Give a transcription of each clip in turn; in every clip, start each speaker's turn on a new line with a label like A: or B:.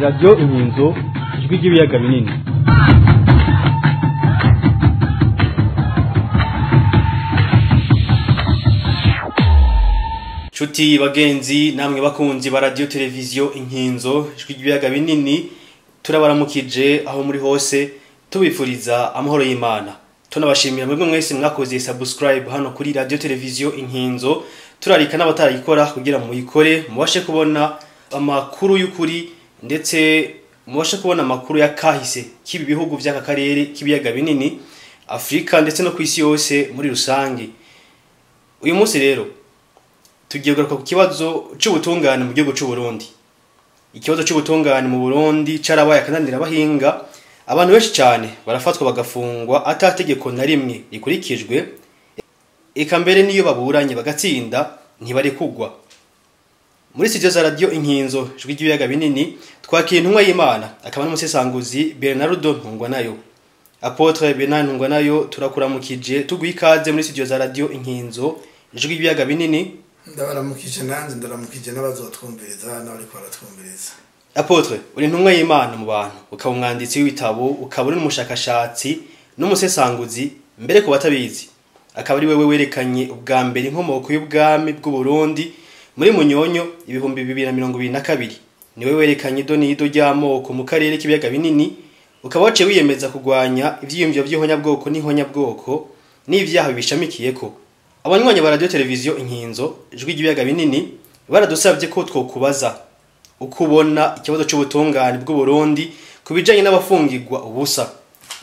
A: Radio Inkinzo ijwi ry'ibiyaga binini. Chuti bagenzi namwe bakunzi ba radio televiziyo Inkinzo ijwi ry'ibiyaga binini, turabaramukije aho muri hose tubifuriza amahoro y'Imana. Tunabashimira mwebwe mwese mwakoze subscribe hano kuri radio televiziyo Inkinzo. Turarika n'abatarayikora kugira mu yikore mubashe kubona amakuru y'ukuri ndetse mubashe kubona amakuru ya kahise kibi bihugu by'aka karere kibiyaga binini, Afrika ndetse no kwisi yose muri rusange. Uyu munsi rero tugiye kugaruka ku kibazo cy'ubutungane mu gihugu cy'u Burundi. Ikibazo cy'ubutungane mu Burundi carabaye akananira bahinga, abantu benshi cyane barafatwa bagafungwa atategeko na rimwe rikurikijwe, eka mbere niyo baburanye bagatsinda ntibarekugwa. Muri studio za radio Inkinzo ijwi ry'ibiyaga binini twakiye intumwa y'Imana akaba n'umusesanguzi Bernardo Ntungwanayo. Apotre Bernardo Ntungwanayo turakuramukije tugwikaze muri studio za radio Inkinzo ijwi ry'ibiyaga binini.
B: Ndabaramukije nanze ndaramukije n'abazotwumviriza n'abariko baratwumviriza.
A: Apotre uri intumwa y'Imana mu bantu, ukaba umwanditsi w'ibitabo, ukaba uri n'umushakashatsi n'umusesanguzi, mbere ku batabizi akaba ari wewe werekanye ubwa mbere inkomoko y'ubwami bw'u Burundi muri Munyonyo 2022. Niwe werekanye idonido ry'amoko mu karere kibiyaga binini, ukaba wace wiyemeza kugwanya ivyiyumvyo by'ihonyabwoko n'ihonyabwoko n'ivyaha bishamikiyeko. Abanywanyi ba radio televiziyo Inkinzo ijwi ry'ibiyaga binini baradusavye ko twokubaza ukubona ikibazo cy'ubutungane bw'u Burundi kubijanye n'abafungirwa ubusa.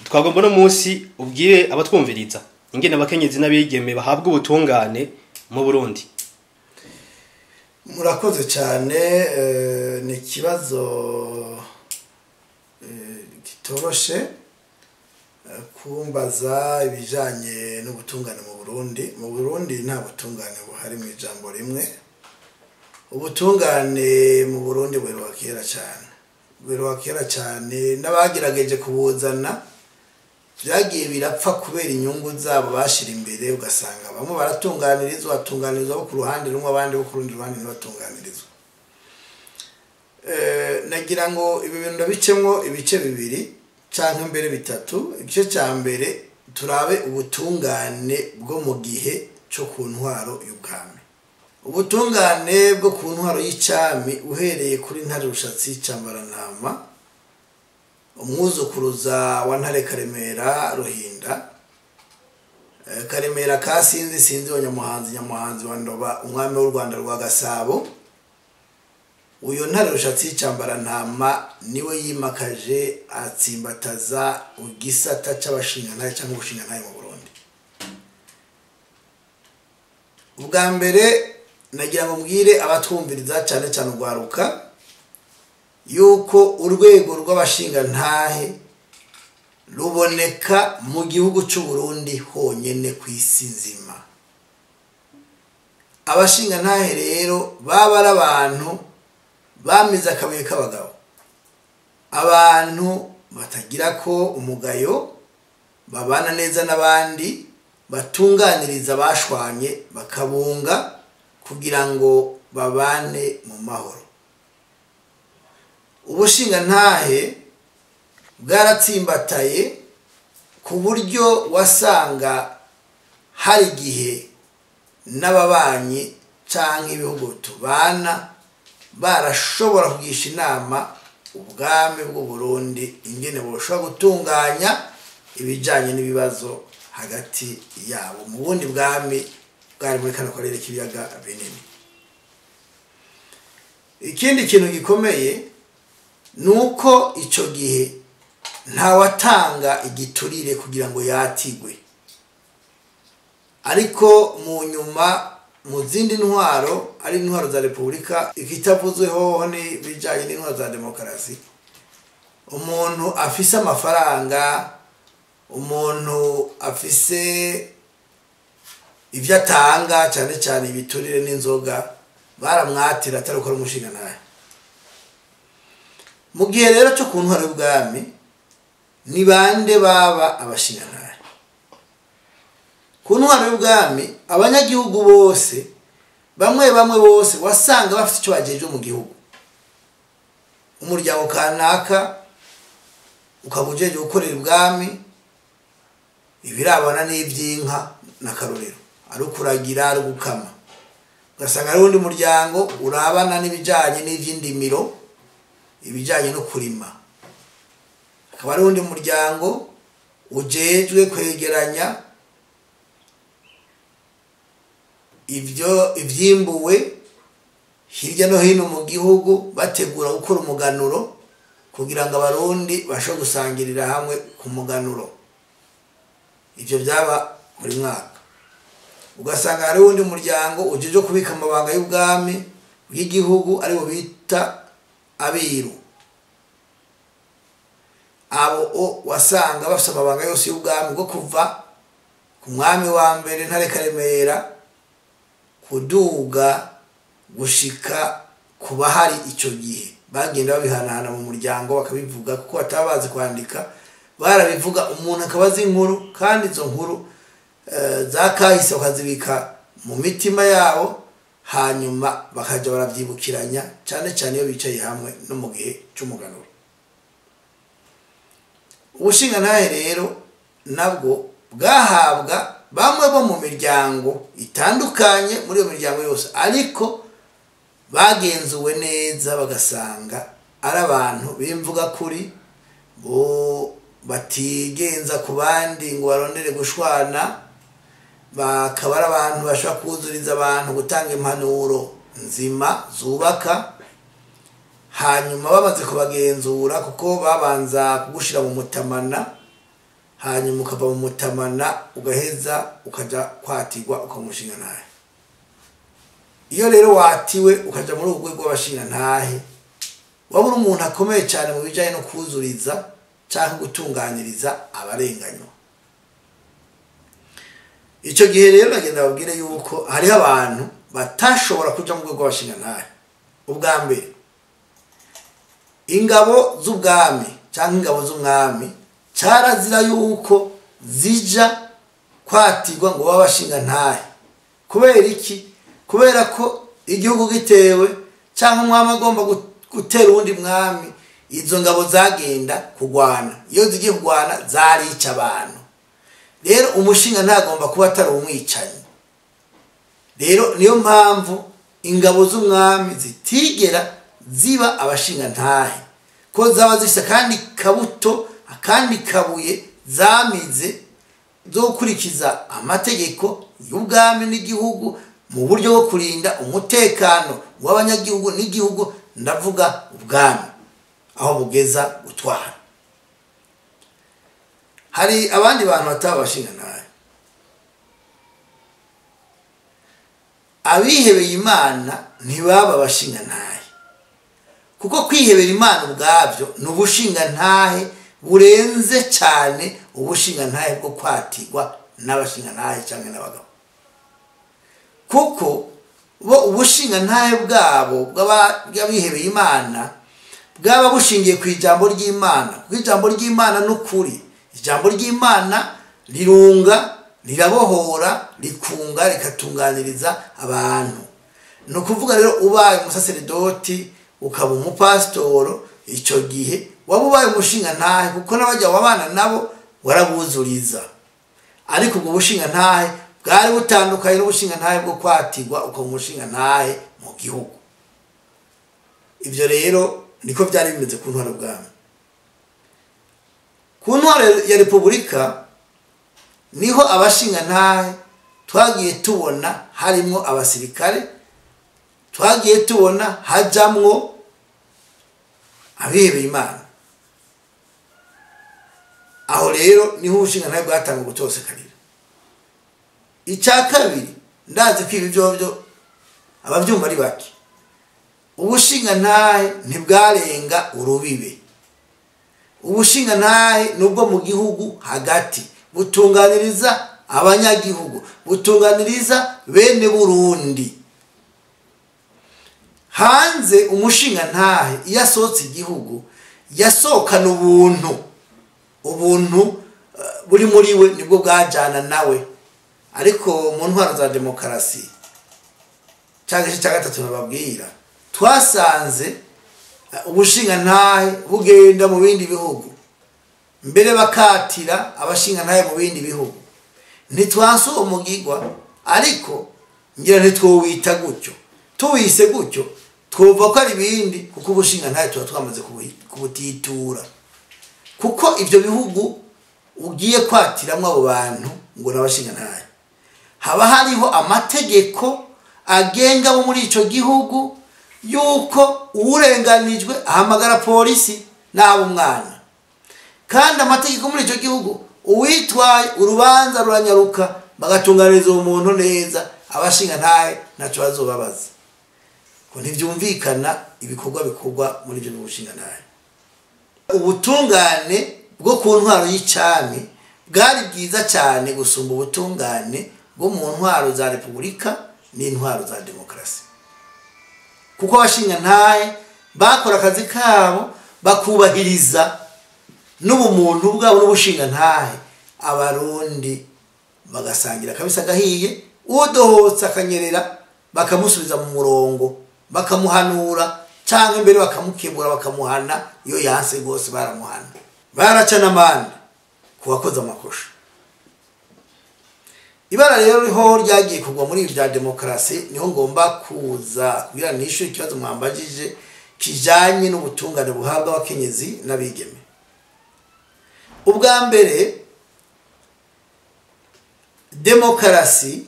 A: Twagomba no munsi ubwire abatwumviriza ingene abakenyezi n'abigeme bahabwa ubutungane mu Burundi.
B: Murakoze cyane, ni kibazo kitoroshe kumbaza ibijanye n'ubutungane mu Burundi. Mu Burundi nta butungane buhari mu ijambo rimwe. Ubutungane mu Burundi bweruka kera cyane n'abagerageje kubuzana byagiye birapfa kubera inyungu zabo bashira imbere, ugasanga bamwe baratunganirizwa bo ku ruhande rumwe abandi bo ku rundi ruhande ntibatunganirizwa. Nagira ngo ibi bintu bicemwo ibice bibiri canke mbere bitatu. Igice cya mbere turabe ubutungane bwo mu gihe cyo ku ntwaro y'ubwami. Ubutungane bwo ku ntwaro y'icami uhereye kuri Ntare Rushatsi Cambarantama, umwuzukuruza wa Ntare Karemera Ruhinda, Karemera Kasinzi wa Nyamuhanzi wa Ndoba, umwami w'u Rwanda rwa Gasabo. Uyo Ntare Rushatsi Cambarantama niwe yimakaje atsimbataza ugisata c'abashingantahe cyangwa ubushingantahe mu Burundi. Ubwa mbere nagira ngo mbwire abatwumviriza cyane cyane ugwaruka yuko urwego rw'abashingantahe ruboneka mu gihugu cy'u Burundi honyene kw'isi nzima. Abashingantahe rero baba ari abantu bamize akabuye k'abagabo, abantu batagira ko umugayo, babana neza n'abandi, batunganiriza bashwanye bakabunga kugira ngo babane mu mahoro. Ubushingantahe bwaratsimbataye ku buryo wasanga hari igihe n'ababanyi canke ibihugu tubana barashobora kugisha inama ubwami bw'u Burundi ingene boshobora gutunganya ibijanye n'ibibazo hagati yabo mu bundi bwami bwari muri kano karere k'ibiyaga binini. Ikindi kintu gikomeye nuko ico gihe nta watanga igiturire kugira ngo yatigwe, ariko mu nyuma mu zindi ntwaro ari intwaro za Repubulika ikitavuzweho ni bijanye n'intwaro za demokarasi, umuntu afise amafaranga, umuntu afise ivyo atanga cyane cyane ibiturire n'inzoga baramwatira atari ukora umushingantahe. Mu gihe rero cyo ku ntwaro y'ubwami ni bande baba abashingantahe? Ku ntwaro y'ubwami abanyagihugu bose bamwe bose wasanga bafite icyo bajeje mu gihugu. umuryango kanaka ukaba ujeje gukorera ubwami ibirabana n'ivy'inka n'akarorero ari ukuragira ari gukama, ugasanga ari undi muryango urabana n'ibijanye n'ivy'indimiro ibijanye no kurima, akaba ari undi muryango ujejwe kwegeranya ivyimbuwe hirya no hino mu gihugu bategura gukora umuganuro kugira ngo abarundi basho gusangirira hamwe ku muganuro. Ivyo byaba buri mwaka. Ugasanga hari undi muryango ujeje kubika amabanga y'ubwami bw'igihugu ari bo bita abiru. Abo wasanga bafite amabanga yose y'ubwami bwo kuva ku mwami wa mbere Ntare Karemera kuduga gushika kuba hari icyo gihe bagenda babihanahana mu muryango bakabivuga kuko batabazi kwandika, barabivuga umuntu akabaza inkuru kandi izo nkuru zakahise bakazibika mu mitima yabo, hanyuma bakaja baravyibukiranya cyane cyane iyo bicaye hamwe no mu gihe cy'umuganuro. Ubushingantahe rero nabwo bwahabwa bamwe bo mu miryango itandukanye muri iyo miryango yose, ariko bagenzuwe neza bagasanga ari abantu bimvuga kuri bo batigenza ku bandi ngo barondere gushwana, bakaba ari abantu bashobora kuzuriza abantu gutanga impanuro nzima zubaka, hanyuma bamaze kubagenzura kuko babanza kugushira mu mutamana, hanyuma ukava mu mutamana ugaheza ukaja kwatirwa ukamushingantahe. Iyo rero watiwe ukaja muri urwo rw'abashingantahe wabura umuntu akomeye cyane mu bijanye no kuzuriza cyangwa gutunganiriza abarenganywa. Icyo gihe rero nagenda babwire yuko hariho abantu batashobora kuja mu rwego rw'abashingantahe. Ubwa mbere, ingabo z'ubwami cyangwa ingabo z'umwami cyarazira yuko zija kwatirwa ngo babashingantahe. Kubera iki? Kubera ko igihugu gitewe cyangwa umwami agomba gutera uwundi mwami, izo ngabo zagenda kugwana, iyo zigiye kugwana zarica abantu. Rero umushinga ntagomba kuba atari umwicanyi. Rero niyo mpamvu ingabo z'umwami zitigera ziba abashingantahe, ko zaba zifite kandi kabuto akandi kabuye zamize zo gukurikiza amategeko y'ubwami n'igihugu mu buryo bwo kurinda umutekano w'abanyagihugu n'igihugu, ndavuga ubwami aho bugeza gutwara. Hari abandi bantu batabashingantahe, abihebeye Imana ntibaba abashingantahe, kuko kwihebera Imana ubwabyo ni ubushingantahe burenze cyane ubushingantahe bwo kwatirwa n'abashingantahe cyangwa n'abagabo. Kuko bo ubushingantahe bwabo bw'abihebeye Imana bwaba bushingiye ku ijambo ry'Imana, kuko ijambo ry'Imana n'ukuri. Ijambo ry'Imana rirunga, rirabohora, rikunga, rikatunganiriza abantu. Ni ukuvuga rero ubaye umusaseredoti ukaba umupasitoro, icyo gihe waba ubaye umushingantahe kuko n'abajya wabana nabo warabuzuriza. Ariko ubwo bushingantahe bwari butandukanye n'ubushingantahe bwo kwatirwa ukaba umushingantahe mu gihugu. Ibyo rero niko byari bimeze ku ntwaro bwami. Ku ntwaro ya Repubulika niho abashingantahe twagiye tubona harimo abasirikare, twagiye tubona hajamwo abihebeye Imana. Aho rero niho ubushingantahe bwatanga gutosekarira. Icya kabiri, ndazi ko ibi byo abavyumva ari bake. Ubushingantahe ntibwarenga urubibe. Ubushingantahe nubwo mu gihugu hagati butunganiriza abanyagihugu, butunganiriza bene Burundi. Hanze umushingantahe iyo asohotse igihugu yasohokana ubuntu buri muri we nibwo bwajana nawe. Ariko mu ntwaro za demokarasi cyangwa cya gatatu nababwira, twasanze ubushinga ntahe bugenda mu bindi bihugu mbere bakatira abashinga ntahe mu bindi bihugu ntitwanse uwo mugigwa ariko ngira ntitwowita gutyo tuwise gutyo twumva ko ari ibindi kuko ubushinga ntahe tuba twamaze kubutitura kuko ibyo bihugu ugiye kwatiramwo abo bantu ngo n'abashinga ntahe haba hariho amategeko agenga bo muri ico gihugu yuko urenganijwe ahamagara polisi n'abo mwana kandi amategeko muri ico gihugu uwitwaye urubanza ruranyaruka bagatunganiriza uwo muntu neza abashinga ntahe ntaco bazobabaza ko ntivyumvikana ibikorwa bikorwa muri ibyo bushinga ntahe ubutungane bwo ku ntwaro y'icami bwari bwiza cyane gusumba ubutungane bwo mu ntwaro za repubulika n'intwaro za demokarasi kuko abashinga ntahe bakora akazi kabo bakubahiriza n'ubumuntu bwabo n'ubushinga ntahe abarundi bagasangira kabisa gahiye udohotse akanyerera bakamusubiza mu murongo bakamuhanura cyangwa imbere bakamukebura bakamuhana iyo yanse gose baramuhana baracana amande kubakoze amakosha ibara rero riho ryagiye kugwa muri bya demokarasi niho ngomba kuza kugira nisho ikibazo mwambajije kijanye n'ubutungane buhabwa abakenyezi n'abigeme ubwa mbere demokarasi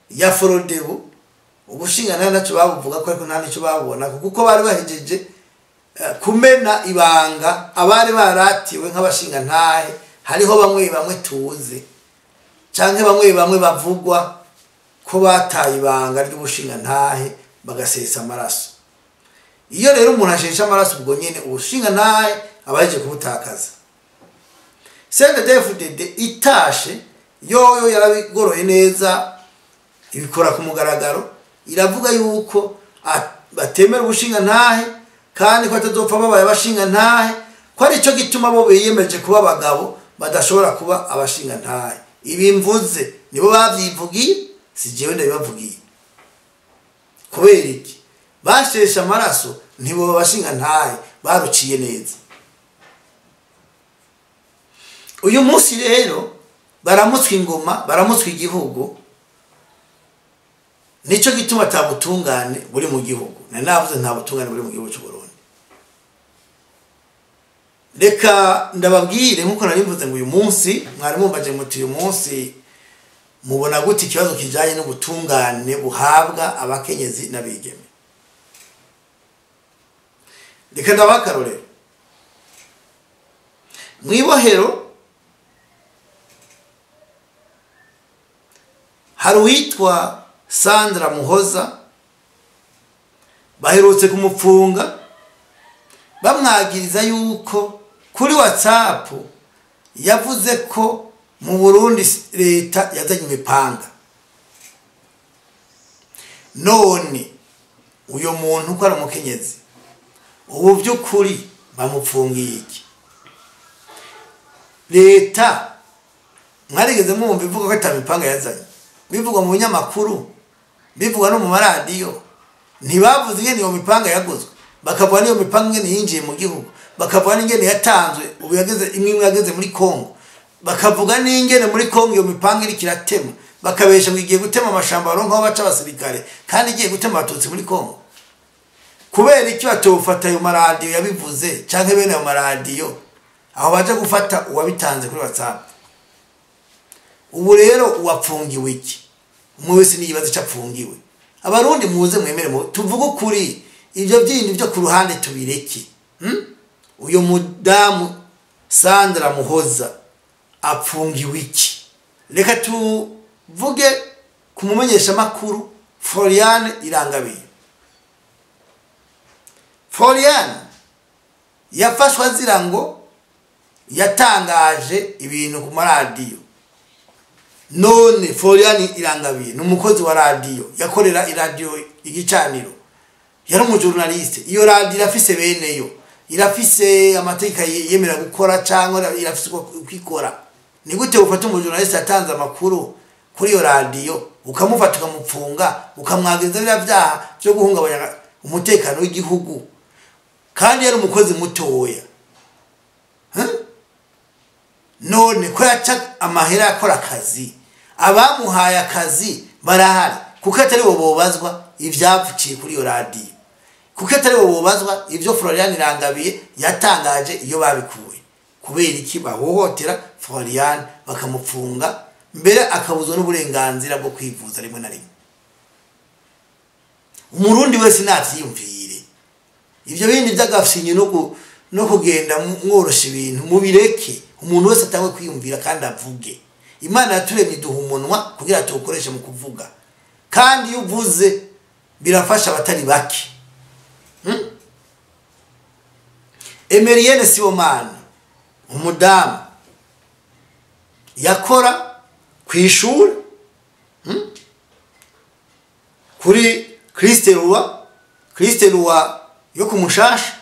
B: ya Forodebu ubushinga nta naco babuvuga ko ariko nta nico babona kuko bari bahejeje kumena ibanga abari baratiwe nk'abashinga ntahe hariho bamwe tuzi canke bamwe bavugwa ko bataye ibanga ry'ubushinga ntahe bagasesa amaraso iyo rero umuntu ashesha amaraso ubwo nyene ubushinga ntahe abaje kubutakaza CNDD-FDD itashe yoyo yarabigoroye neza ibikora ku mugaragaro iravuga yuko batemera ubushinga ntahe kandi ko atazopfa babaye abashinga ntahe ko ari cyo gituma bo biyemeje kuba abagabo badashobora kuba abashinga ntahe ibi mvuze nibo bavyivugiye si jewe ndabibavugiye kubera iki bashesha amaraso ntibo babashinga ntahe baruciye neza uyu munsi rero baramutswa ingoma baramutswa igihugu nico gituma tabutungane buri mu gihugu navuze nta butungane buri mu gihugu cy'u Burundi reka ndababwire nkuko narimvuze ngo uyu munsi mwari mumbaje muti uyu munsi mubona gute ikibazo kijanye n'ubutungane buhabwa abakenyezi n'abigeme reka ndabakarorero mwibohero hari uwitwa Sandra Muhoza baherutse kumupfunga bamwagiriza yuko kuri WhatsApp yavuze ko mu Burundi leta yazanye imipanga none uyo muntu ko ari umukenyezi ubu by'ukuri bamupfungiye iki leta mwarigeze mwumva ivuga ko atamipanga yazanye bivugwa mu binyamakuru bivugwa no mu maradiyo ntibavuze ingene iyo mipanga yaguzwe bakavuga niyo mipanga ingene yinjiye mu gihugu bakavuga n'ingene yatanzwe ubu yageze imwe yageze muri Kongo bakavuga n'ingene muri Kongo iyo mipanga iri kiratema bakabesha ngo igiye gutema amashamba baronka aho baca abasirikare kandi igiye gutema abatutsi muri Kongo kubera iki batofata ayo maradiyo yabivuze canke bene ayo maradiyo aho baje gufata uwabitanze kuri WhatsApp ubu rero uwapfungiwe iki umwe wese niyibaza icapfungiwe abarundi muze mwemere tuvuga ukuri ibyo byindi byo ku ruhande tubireke uyo mudamu Sandra Muhoza apfungiwe iki reka tuvuge kumumenyesha makuru Floriane Irangabiye Floriane yafashwa azira ngo yatangaje ibintu ku maradiyo none Floriane Irangabiye numukozi wa radio yakorera iradio igicaniro yari umujournaliste iyo radio irafise beneyo irafise amategeko yemera gukora cyangwa irafise kwikora ni gute ufata umujournaliste atanze amakuru kuri iyo radio ukamufata ukamupfunga ukamwagiriza bya byaha byo guhungabanya umutekano w'igihugu kandi yari umukozi mutoya. None ko yaca amahera yakora akazi, abamuhaye akazi barahari, kuko atari bo bobazwa ivyapfuciye kuri iyo radio, kuko atari bo bobazwa ivyo Florian Irangabiye yatangaje iyo babikuye. Kubera iki bahohotera Florian bakamupfunga, mbere akabuzwa n'uburenganzira bwo kwivuza rimwe na rimwe. Umurundi wese navyiyumvire ivyo bindi by'agafinye no kugenda mworosha ibintu mubireke, umuntu wese atangwe kwiyumvira kandi avuge. Imana yaturemye duha umunwa kugira tuwukoreshe mu kuvuga, kandi iyo uvuze birafasha abatari bake. Emerienne Sibomana, umudamu yakora kwishuri kuri Christe Roi yo kumushasha,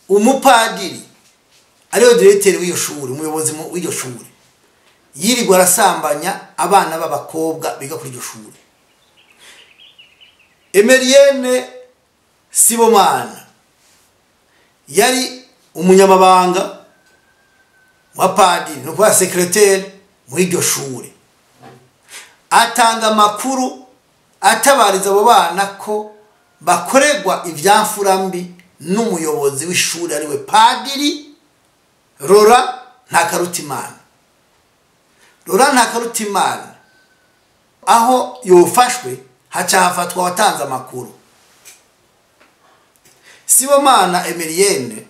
B: umupadiri ariyo directeur w'iyo shuri, umuyobozi w'iyo shuri, yirirwa arasambanya abana b'abakobwa biga kuri iryo shuri. Emerienne Sibomana yari umunyamabanga wa padiri, no kwa secrétaire muri iryo shuri, atanga amakuru atabariza abo bana ko bakorerwa ivyamfurambi n'umuyobozi w'ishuri ariwe padiri Laurent Ntakarutimana. Laurent Ntakarutimana aho yofashwe haca hafatwa watanze amakuru. Sibomana Emerienne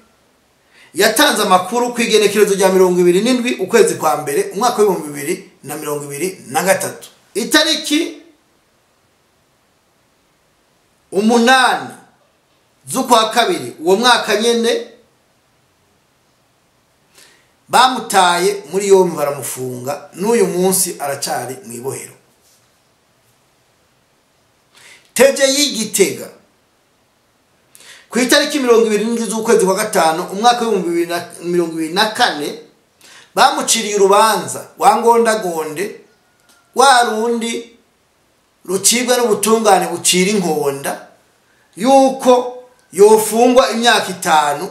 B: yatanze amakuru kwigenekerezo rya 27 ukwezi kwa mbere umwaka wa 2023, itariki 8 z'ukwa kabiri uwo mwaka nyene bamutaye muri yombi baramufunga, n'uyu munsi aracari mu ibohero. Teje y'Igitega ku itariki 27 z'ukwezi kwa gatanu umwaka wa 2024 bamuciriye urubanza wangondagonde warundi rucibwa n'ubutungane bucira inkonda yuko yofungwa imyaka 5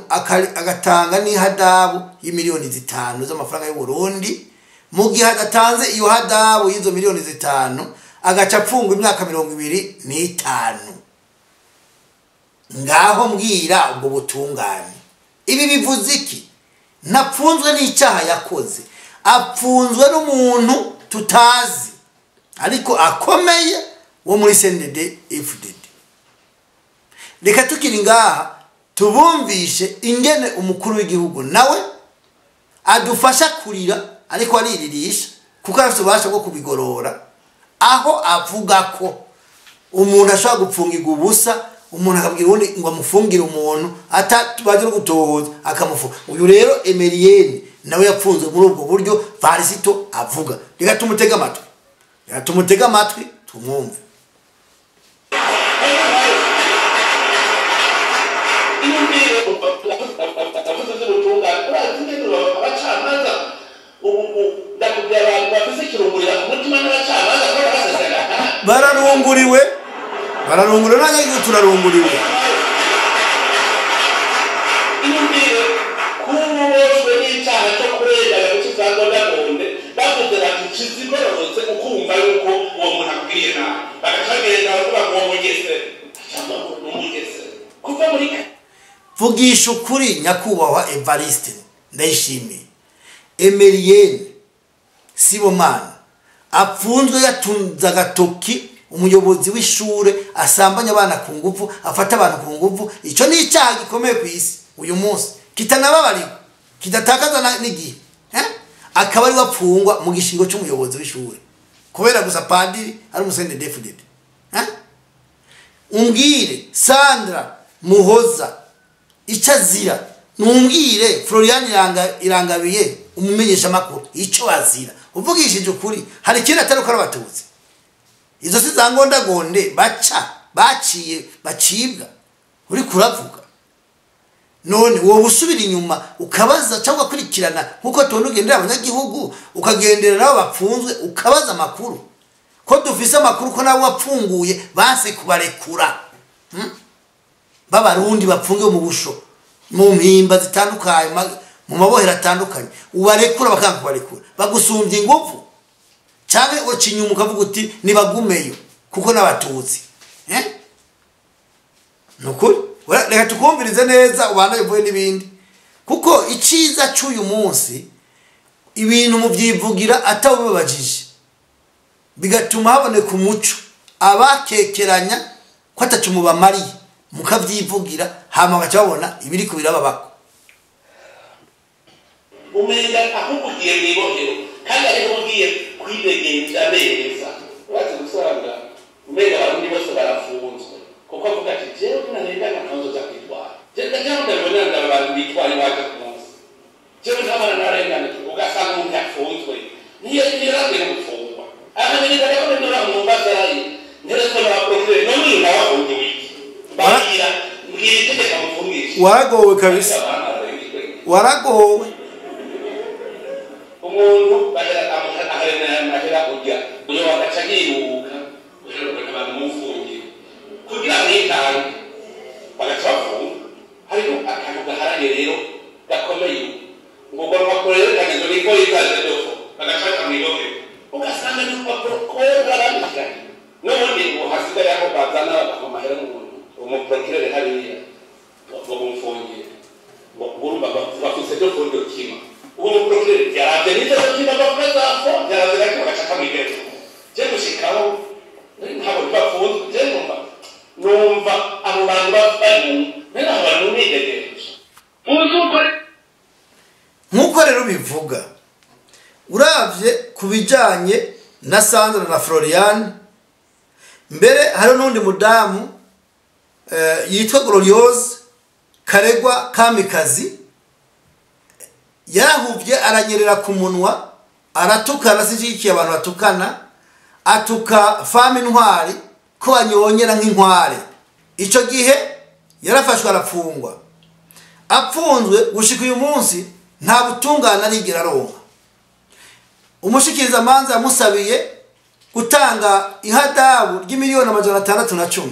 B: agatanga n'ihadabu y'imiliyoni 5 z'amafaranga y'u Burundi. Mu gihe agatanze iyo hadabu y'izo miliyoni 5 agaca apfungwa imyaka 25. Ngaho mbwira ubwo butungane ibi bivuze iki? Napfunzwe n'icyaha yakoze, apfunzwe n'umuntu tutazi ariko akomeye wo muri CNDD-FDD. Reka tukiri ngaha tubumvishe ingene umukuru w'igihugu nawe adufasha kurira ariko ariririsha, kuko afite ubasha bwo kubigorora, aho avuga ko umuntu ashobora gupfungirwa ubusa, umuntu akabwira ubundi ngo amufungire umuntu atabaje no gutohoza akamufunga. Uyu rero Emerienne nawe yapfunzwe muri ubwo buryo Varisito avuga. Reka tumutega amatwi tumwumve. Bararunguriwe nanjye turarunguriwe. Vugisha ukuri nyakubahwa Evariste Ndayishimiye, Emerienne Sibomana apfunzwe yatunze agatoki umuyobozi w'ishure asambanya abana ku ngufu, afata abantu ku ngufu. Ico ni icyaha gikomeye ku isi uyu munsi, kitanababariko kidatakaza n'igihe. Akaba ari wapfungwa mu gishingo cy'umuyobozi w'ishure kubera gusa padiri ari umusende CNDD-FDD. Umbwire Sandra Muhoza icazira, numbwire Florian Irangabiye umumenyesha makuru ico azira. Uvugishije ukuri hari kindi atari ko abatutsi. Izo si zangondagonde bacibwa uri kuravuga. None wowe usubira inyuma ukabaza cyangwa kurikirana nkuko tunugendera abanyagihugu, ukagendera nabo bapfunzwe ukabaza amakuru ko dufise amakuru ko nabo wapfunguye base kubarekura. Babarundi bapfungiwe mu busho mu mpimba zitandukanye mu mabohero atandukanye ubarekura bakanga kubarekura bagusumbye ingufu cyane ucinyuma ukavuga uti nibagumeyo kuko n'abatutsi nukuri reka tukumvirize neza ubana bivuye n'ibindi kuko iciza cy'uyu munsi ibintu muvyivugira atawubabajije bigatuma haboneka umuco abakekeranya ko atacumu bamariye mukavyivugira hama bacabona ibiri ko birababako
C: umenga akukugiye mwibohero kandi ariko ugiye kwidegenza neza wazi gusanga umenga abarundi bose barafunzwe kuko avuga ati jewe narengana kanzoza kwitwara ndabona abantu bitwara iwacu ku munsi jewe ntabona narengana ugasanga umuntu yafunzwe niyo yarabwira gufungwa abamenyeka rero nora mu mbasarayi nteretse n'abaprofere none uyu nawe afunze wiki bagira mbwira itegeko mufungisha
B: waragowe kabisa waragowe
C: umuntu bagera amahera kujya uyo bagaca yiruka uheruka abantu mufungiye kugira mwitange bagaca bafunga hariho akantu gaharanye rero gakomeye ngo bakorere kandi ngo niko yikaze dofo bagaca kamwiyoke ugasanga ni protokole barandikanye n'ubundi ngo hasigaye aho bazana amahera n'umuntu umuprokirere hariya ngo bumufungiye ngo urumva bafise dofo ndio kima ubu prokirere yaravye nite kima bavuga ko yaravye ko bagaca kamwiyoke je gushikaho ntabwo bafunze je numva abo bantu bafanye nena abantu nidegeje
B: nkuko rero bivuga uravye kubijanye na Sandra na Florian mbere hari n'undi mudamu yitwa Gloriose Karegwa Kamikazi yarahuvye aranyerera ku munwa aratukana sijikiye abantu batukana atuka fami ntwari ko anyonyera nk'inkware ico gihe yarafashwe arafungwa apfunzwe gushika uyu munsi nta butungana arigera aronka umushikiriza manza yamusabiye gutanga ihadabu ry'imiliyoni 610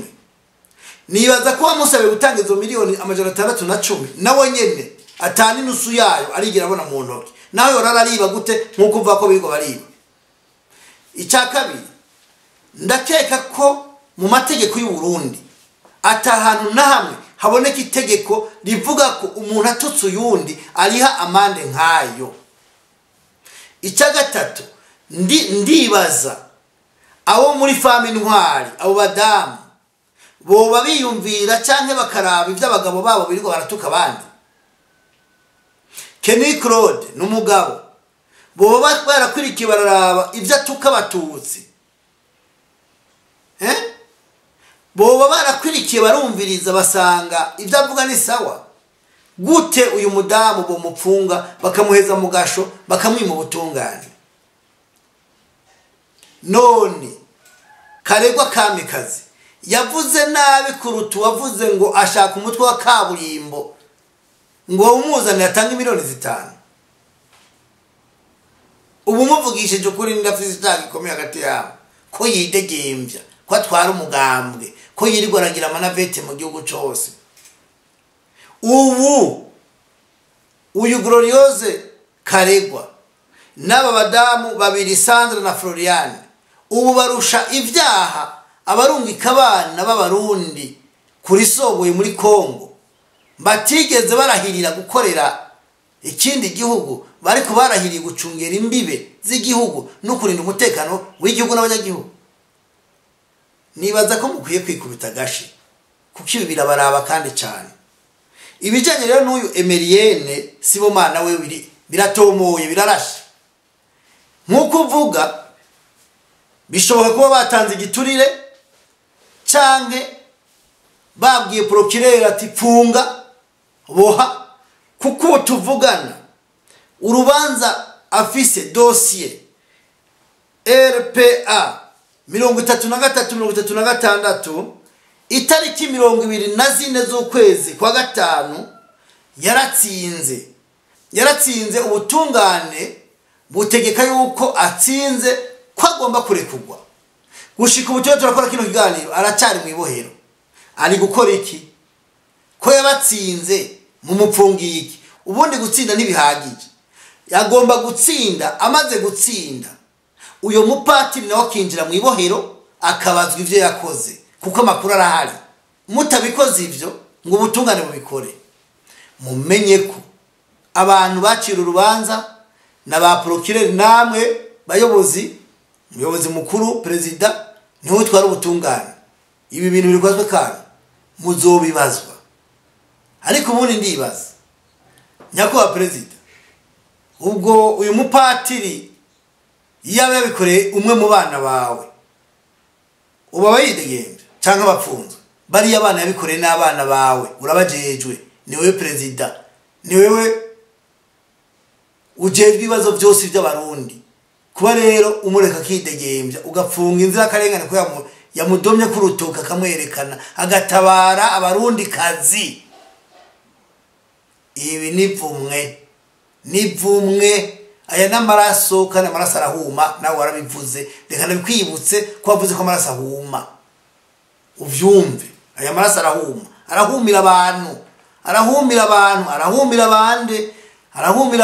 B: nibaza ko amusabiye gutanga izo miliyoni 610 nawe nyene atani nusu yayo arigera abona mu ntoki nawe yorara ariba gute nkuko uva ko bigo bariba icakabiri ndakeka ko mu mategeko y'u Burundi atahantu na hamwe haboneka itegeko rivuga ko umuntu atutse uyundi ariha amande nkayo icyagatatu ndibaza abo muri fami ntwari abo badamu boba biyumvira canke bakaraba ivy'abagabo babo biriko baratuka abandi Kenny Claude n'umugabo boba barakwirikiye bararaba ivyo atuka abatutsi boba barakwirikiye barumviriza basanga ivyo avuga ni sawa gute uyu mudamu bo mupfunga bakamuheza mu gasho bakamwima ubutungane none Karegwa Kamikazi yavuze nabi kurutu wavuze ngo ashaka umutwe wa kaburimbo ngo umuzane yatanga miliyoni 5 ubu muvugishije ukuri ndafise icyaha gikomeye hagati yabo ko yidegembya ko atwara umugambwe ko yirirwa aragira amanavete mu gihugu cyose ubu uyu Gloriose Karegwa n'aba badamu babiri Sandra na Florian ubu barusha ivyaha abarungika abana b'abarundi kuri soboye muri Kongo batigeze barahirira gukorera ikindi gihugu bariko barahiriye gucungera imbibe z'igihugu no kurinda umutekano w'igihugu n'abanyagihugu nibaza ko mukwiye kwikubita gashi kuko ibi birabaraba kandi cyane ibijanye rero n'uyu Emerienne Sibomana we biratomoye birarashe nkuko uvuga bishoboka kuba batanze igiturire canke babwiye procureur ati pfunga boha kuko tuvugana urubanza afise dossier RPA 33 itariki 24 z'ukwezi kwa gatanu yaratsinze ubutungane butegeka yuko atsinze ko agomba kurekugwa gushika ubu turakora kino kiganiro aracari mu ibohero ari gukora iki ko yabatsinze mumupfungiye iki ubundi gutsinda ntibihagije yagomba gutsinda amaze gutsinda uyo mupatiri nawe akinjira mu ibohero akabazwa ivyo yakoze kuko amakuru arahari mutabikoze ivyo ngo ubutungane bubikore mumenye ko abantu bacira urubanza na ba procureur namwe bayobozi umuyobozi mukuru perezida niho utwara ubutungane ibi bintu bikozwe kandi muzobibazwa ariko ubundi ndibaza nyakubahwa perezida ubwo uyu mupatiri yabe yabikoreye umwe mu bana bawe uba bayidegembye cyangwa abapfunzwe bariya abana yabikoreye n'abana bawe urabajejwe ni wewe perezida ni wewe ujejwe ibibazo byose by'abarundi kuba rero umureka kidegembya ugapfunga inzira akarengane ko yamudomye ku rutoka akamwerekana agatabara abarundi kazi ibi nivumwe aya n'amaraso kandi amaraso arahuma nawe warabivuze reka nabikwibutse ko wavuze ko amaraso ahuma uvyumve aya maraso arahumira abantu arahumira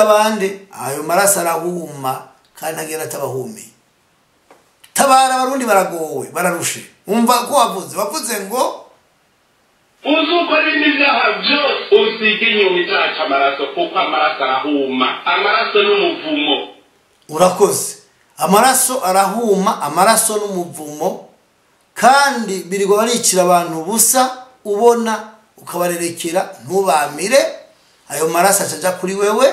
B: abandi ayo maraso arahuma kandi agera atabahumiye tabara abarundi baragowe bararushe umva ko wavuze ngo
C: uzukora ibindi byaha byose usige inyuma icyaha cy'amaraso kuko amaraso arahuma amaraso n'umuvumo
B: urakoze amaraso arahuma amaraso n'umuvumo kandi birirwa baricira abantu busa ubona ukabarerekera ntubamire ayo maraso acaja kuri wewe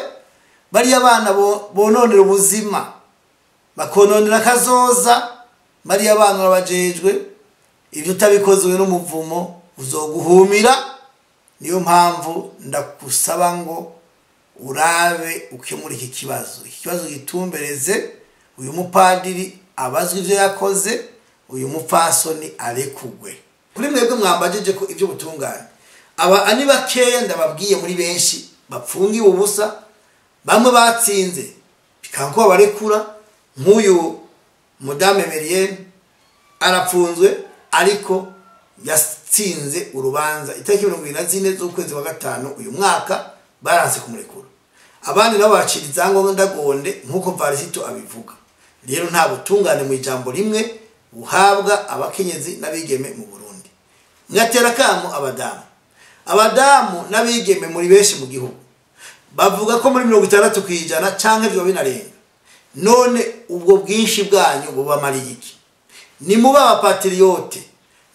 B: bari abana bononera ubuzima bakononera kazoza bari abana babajejwe ibyo utabikozwe n'umuvumo uzoguhumira niyo mpamvu ndakusaba ngo urabe ukemura iki kibazo gitumbereze uyu mupadiri abazwe ivyo yakoze uyu mupfasoni arekugwe kuri mwebwe mwambajije ko ibyo butungane aba ani bakeya ndababwiye muri benshi bapfungiwe ubusa bamwe batsinze bikanko barekura nk'uyu Madame Merienne arapfunzwe ariko yatsinze urubanza itariki 24 z'ukwezi wa gatanu uyu mwaka baranse kumurekura abandi nabo bacira izango ndagonde nkuko Varisito abivuga rero nta butungane mu ijambo rimwe buhabwa abakenyezi n'abigeme mu Burundi ngatera kamo abadamu n'abigeme muri benshi mu gihugu bavuga ko muri 60 kwijana canke byo binarenga none ubwo bwinshi bwanyu bubamariye iki ni muba abapatriote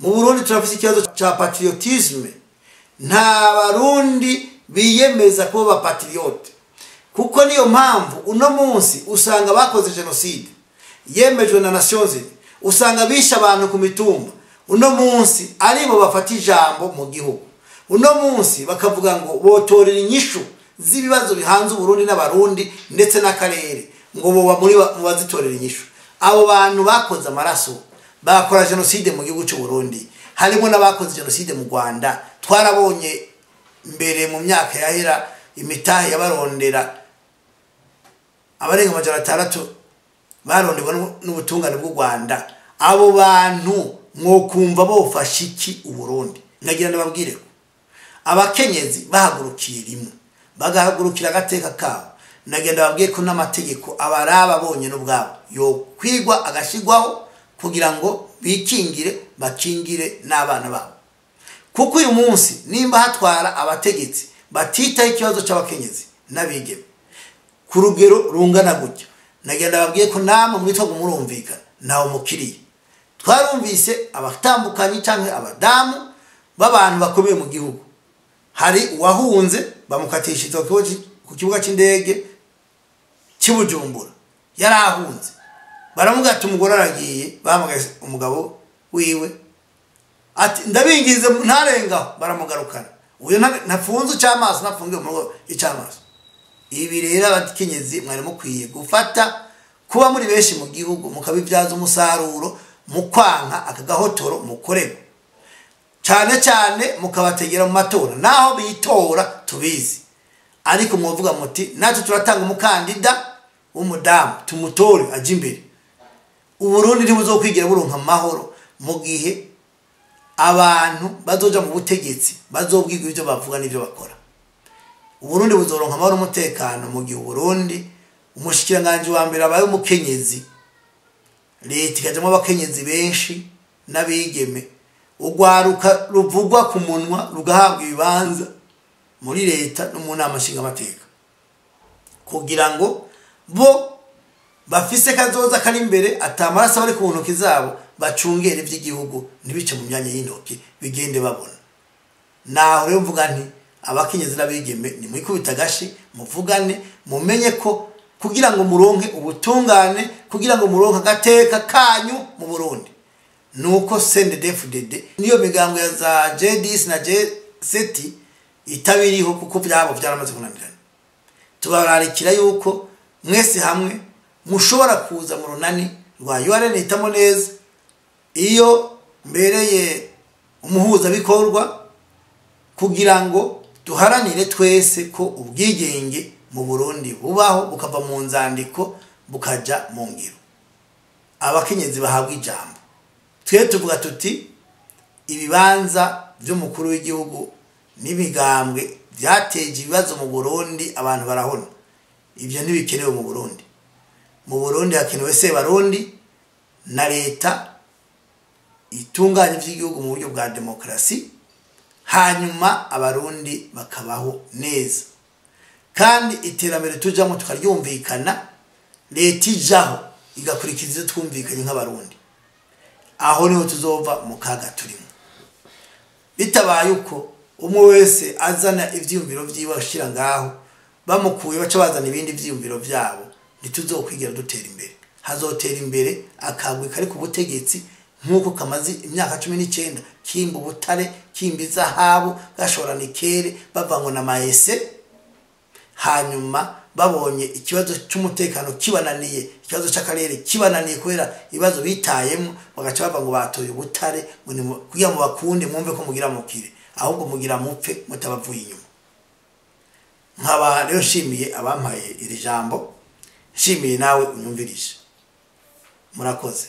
B: mu Burundi turafise ikibazo cha patriotisme nta barundi biyemeza ko abapatriote kuko niyo mpamvu uno munsi usanga bakoze genocide yemejwe na Nations Unies usanga bisha abantu ku mitumba uno munsi aribo bafata ijambo mu gihugu uno munsi bakavuga ngo botorera inyishu z'ibibazo bihanze Burundi n'abarundi ndetse n'akarere ngo bo muri bazitorera inyishu abo bantu bakoze amaraso bakora genocide mu gihugu cy'u Burundi harimo n'abakoze genocide mu Rwanda twarabonye mbere mu myaka yahera imitahe yabarondera abarenga 600 baronderwa n'ubutungane bw'u Rwanda abo bantu mwokumva bofasha iki u Burundi nagira ndababwire abakenyezi bahagurukiye rimwe bagahagurukira agateka kabo nagenda babwiye ko n'amategeko abaraba bonye n'ubwabo yo kwigwa agashigwaho kugira ngo bikingire bakingire n'abana babo kuko uyu munsi nimba hatwara abategetsi batita ikibazo cy'abakenyezi n'abigeme ku rugero rungana gutyo nagenda babwiye ko namwe mwitwa murumvikana nawo mukiriye twarumvise abatambukanye cyangwa abadamu b'abantu bakomeye mu gihugu hari uwahunze bamukatishije ku kibuga cy'indege cy'Ubujumbura yarahunze baramuga ati umugore aragiye bahamagaye umugabo wiwe ati ndabingize ntarenga baramugarukana uyu ntafunze cy'amaso nafungiye mu icy'amaso ibi rero abakenyezi mwari mukwiye gufata kuba muri benshi mu gihugu mukabibyaza umusaruro mukwanka akagahotoro mukorego cyane mukabategera mu matora naho bitora tubizi ariko muvuga muti natwe turatanga umukandida w'umudamu tumutore aje imbere Uburundi ntibuzokwigira buronka amahoro mu gihe abantu bazoja mu butegetsi bazobwirwa ibyo bavuga n'ibyo bakora Uburundi buzoronka amahoro n'umutekano mu gihe Uburundi umushikiranganje wa mbere abaye umukenyezi, leta ikajamwo abakenyezi benshi n'abigeme, ugwaruka ruvugwa ku munwa rugahabwa ibibanza muri leta no mu nama nshingamateka, kugira ngo bo bafise kazoza kari imbere atamaraso bari ku ntoki zabo bacungere ivy'igihugu ntibice mu myanya y'intoki bigende babona. Naho rero mvuga nti abakenyezi n'abigeme ni mwikubita gashi muvugane mumenye ko kugira ngo muronke ubutungane, kugira ngo muronke agateka kanyu mu Burundi, nuko CNDD-FDD niyo migango ya za J10 na J7 itabiriho kuko byabo byaramaze kunanirana. Tubararikira yuko mwese hamwe mushobora kuza mu runani rwa URN hitamo neza, iyo mbereye umuhuza bikorwa, kugira ngo duharanire twese ko ubwigenge mu Burundi bubaho bukava mu nzandiko bukaja mu ngiro, abakenyezi bahabwa ijambo. Twe tuvuga tuti ibibanza by'umukuru w'igihugu n'ibigambwe byateje ibibazo mu Burundi, abantu barahona. Ibyo ntibikenewe mu Burundi. Mu Burundi hakenewe se barundi na leta itunganya ivy'igihugu mu buryo bwa demokrasi, hanyuma abarundi bakabaho neza, kandi iterambere tujamo tukaryumvikana, leta ijaho igakurikiza ivyo twumvikanye nk'abarundi. Aho niho tuzova mu kaga turimo. Bitabaye uko umwe wese azana ivyiyumviro vyiwe ashira ngaho, bamukuye baca bazana ibindi vyiyumviro vyabo, ntituzokwigira dutera imbere. Hazotera imbere akagwe kari ku butegetsi nkuko kamaze imyaka 19 kimba ubutare, kimba izahabu, gashorana ikere bavango na maese, hanyuma babonye ikibazo cy'umutekano kibananiye, ikibazo cy'akarere kibananiye kubera ibibazo bitayemo, bagaca bavango batoye ubutare kugira mu bakunde mwumve ko mugira mukire, ahubwo mugira mupfe mutabavuye inyuma. Nkaba rero nshimiye abampaye iri jambo, nshimiye nawe unyumvirije. Murakoze.